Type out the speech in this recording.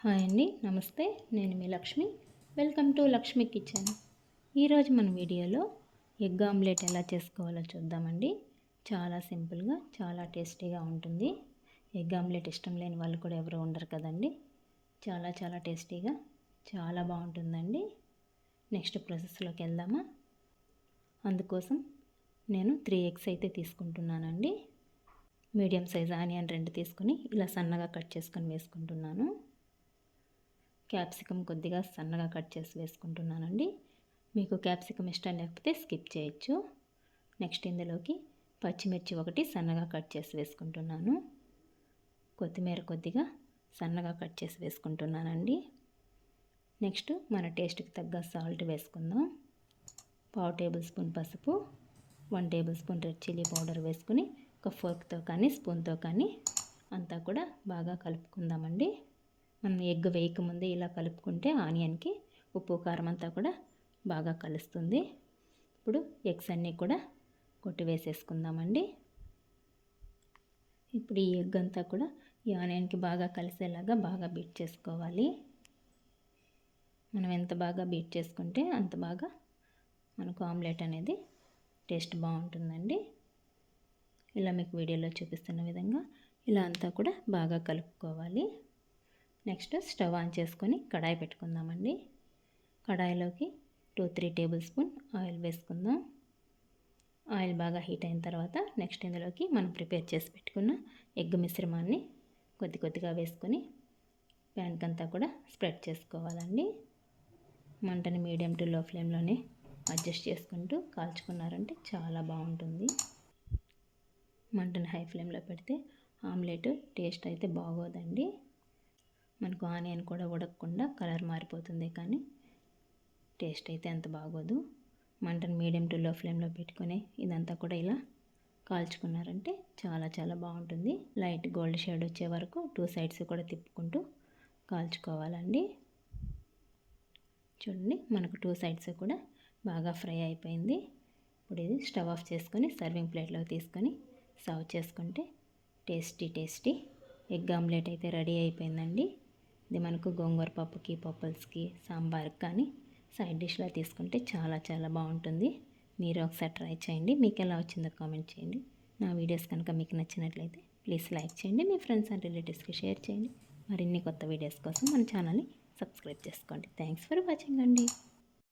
Hi అండి, నమస్తే. నేను మీ Lakshmi. Welcome to Lakshmi kitchen. ఈరోజు మన వీడియోలో ఎగ్ ఆమ్లెట్ ఎలా చేసుకోవాలో చూద్దామండి. చాలా సింపుల్గా, చాలా టేస్టీగా ఉంటుంది. ఎగ్ ఆమ్లెట్ ఇష్టం లేని వాళ్ళు కూడా ఎవరు ఉండరు కదండి. చాలా చాలా టేస్టీగా, చాలా బాగుంటుందండి. నెక్స్ట్ ప్రాసెస్లోకి వెళ్దామా? అందుకోసం నేను 3 ఎగ్స్ అయితే తీసుకుంటున్నానండి. మీడియం సైజ్ ఆనియన్ 2 తీసుకుని ఇలా సన్నగా కట్ చేసుకొని వేసుకుంటున్నాను. క్యాప్సికమ్ కొద్దిగా సన్నగా కట్ చేసి వేసుకుంటున్నానండి. మీకు క్యాప్సికమ్ ఇష్టం లేకపోతే స్కిప్ చేయొచ్చు. నెక్స్ట్ ఇందులోకి పచ్చిమిర్చి 1 సన్నగా కట్ చేసి వేసుకుంటున్నాను. కొత్తిమీర కొద్దిగా సన్నగా కట్ చేసి వేసుకుంటున్నానండి. నెక్స్ట్ మన టేస్ట్కి తగ్గ సాల్ట్ వేసుకుందాం. 1/2 టేబుల్ స్పూన్ పసుపు, 1 table spoon red chilli powder వేసుకుని ఒక ఫోర్క్తో కానీ స్పూన్తో కానీ అంతా కూడా బాగా కలుపుకుందామండి. మనం ఎగ్ వేయకముందే ఇలా కలుపుకుంటే ఆనియన్కి ఉప్పు కారం అంతా కూడా బాగా కలుస్తుంది. ఇప్పుడు ఎగ్స్ అన్నీ కూడా కొట్టి వేసేసుకుందామండి. ఇప్పుడు ఈ ఎగ్ అంతా కూడా ఈ ఆనియన్కి బాగా కలిసేలాగా బాగా బీట్ చేసుకోవాలి. మనం ఎంత బాగా బీట్ చేసుకుంటే అంత బాగా మనకు ఆమ్లెట్ అనేది టేస్ట్ బాగుంటుందండి. ఇలా మీకు వీడియోలో చూపిస్తున్న విధంగా ఇలా అంతా కూడా బాగా కలుపుకోవాలి. నెక్స్ట్ స్టవ్ ఆన్ చేసుకొని కడాయి పెట్టుకుందామండి. కడాయిలోకి 2-3 టేబుల్ స్పూన్ ఆయిల్ వేసుకుందాం. ఆయిల్ బాగా హీట్ అయిన తర్వాత నెక్స్ట్ ఇందులోకి మనం ప్రిపేర్ చేసి పెట్టుకున్న ఎగ్ మిశ్రమాన్ని కొద్ది కొద్దిగా వేసుకొని ప్యాన్కి అంతా కూడా స్ప్రెడ్ చేసుకోవాలండి. మంటని మీడియం టు లో ఫ్లేమ్లోనే అడ్జస్ట్ చేసుకుంటూ కాల్చుకున్నారంటే చాలా బాగుంటుంది. మంటని హై ఫ్లేమ్లో పెడితే ఆమ్లెట్ టేస్ట్ అయితే బాగోదండి. మనకు ఆనియన్ కూడా ఉడకకుండా కలర్ మారిపోతుంది, కానీ టేస్ట్ అయితే అంత బాగోదు. మంటను మీడియం టు లో ఫ్లేమ్లో పెట్టుకొని ఇదంతా కూడా ఇలా కాల్చుకున్నారంటే చాలా చాలా బాగుంటుంది. లైట్ గోల్డ్ షేడ్ వచ్చే వరకు 2 సైడ్స్ కూడా తిప్పుకుంటూ కాల్చుకోవాలండి. చూడండి, మనకు 2 సైడ్స్ కూడా బాగా ఫ్రై అయిపోయింది. ఇప్పుడు ఇది స్టవ్ ఆఫ్ చేసుకొని సర్వింగ్ ప్లేట్లోకి తీసుకొని సర్వ్ చేసుకుంటే టేస్టీ ఎగ్ ఆమ్లెట్ అయితే రెడీ అయిపోయిందండి. ఇది మనకు గోంగూర పప్పుకి, పప్పుల్స్కి, సాంబార్కి కానీ సైడ్ డిష్లా తీసుకుంటే చాలా చాలా బాగుంటుంది. మీరు ఒకసారి ట్రై చేయండి. మీకు ఎలా వచ్చిందో కామెంట్ చేయండి. నా వీడియోస్ కనుక మీకు నచ్చినట్లయితే ప్లీజ్ లైక్ చేయండి. మీ ఫ్రెండ్స్ అండ్ రిలేటివ్స్కి షేర్ చేయండి. మరిన్ని కొత్త వీడియోస్ కోసం మన ఛానల్ని సబ్స్క్రైబ్ చేసుకోండి. థ్యాంక్స్ ఫర్ వాచింగ్ అండి.